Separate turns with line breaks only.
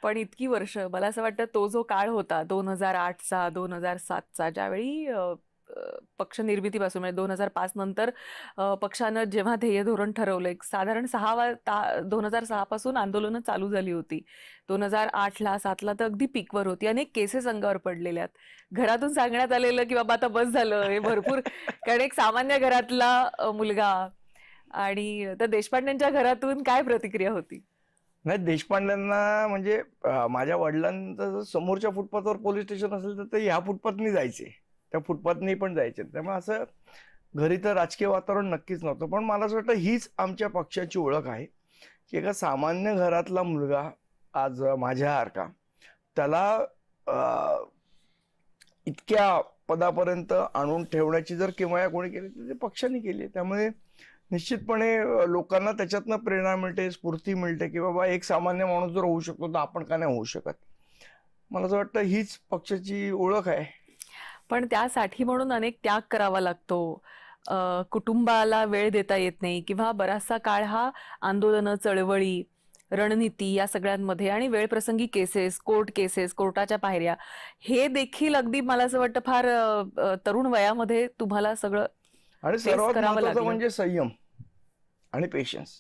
पण इतकी वर्ष मला असं वाटतं तो जो काळ होता 2008चा 2007चा ज्यावेळी पक्ष निर्मितीपासून म्हणजे 2005 नंतर पक्षानं जेव्हा ध्येय धोरण ठरवलं एक साधारण 2006 पासून आंदोलनं चालू झाली होती. 2008ला 7ला तर अगदी पीकवर होती. अनेक केसेस अंगावर पडलेल्या आहेत. घरातून सांगण्यात आलेलं की बाबा आता बस झालं हे भरपूर. कारण एक सामान्य घरातला मुलगा आणि त्या देशपांडेंच्या घरातून काय प्रतिक्रिया होती?
नाही, देशपांड्यांना म्हणजे माझ्या वडिलांचं जर समोरच्या फुटपाथवर पोलीस स्टेशन असेल तर ते ह्या फुटपाथनी जायचे, त्या फुटपाथनी पण जायचे. त्यामुळे असं घरी तर राजकीय वातावरण नक्कीच नव्हतं. पण मला असं वाटतं हीच आमच्या पक्षाची ओळख आहे की एका सामान्य घरातला मुलगा आज माझ्यासारखा त्याला इतक्या पदापर्यंत आणून ठेवण्याची जर किमया कोणी केली तर ते पक्षाने केली. त्यामुळे निश्चितपणे लोकांना त्याच्यातनं प्रेरणा मिळते, स्फूर्ती मिळते की बाबा एक सामान्य माणूस जर होऊ शकतो तर आपण का नाही होऊ शकत. मला असं वाटतं हीच पक्षाची ओळख आहे.
पण त्यासाठी म्हणून अनेक त्याग करावा लागतो. कुटुंबाला वेळ देता येत नाही किंवा बराचसा काळ हा आंदोलनं, चळवळी, रणनीती या सगळ्यांमध्ये आणि वेळप्रसंगी केसेस, कोर्ट केसेस, कोर्टाच्या पायऱ्या हे देखील अगदी मला असं वाटतं फार तरुण वयामध्ये तुम्हाला सगळं
आणि
फेस
सर्वात
करावं
महत्वाचं
लागलं.
म्हणजे संयम आणि पेशन्स.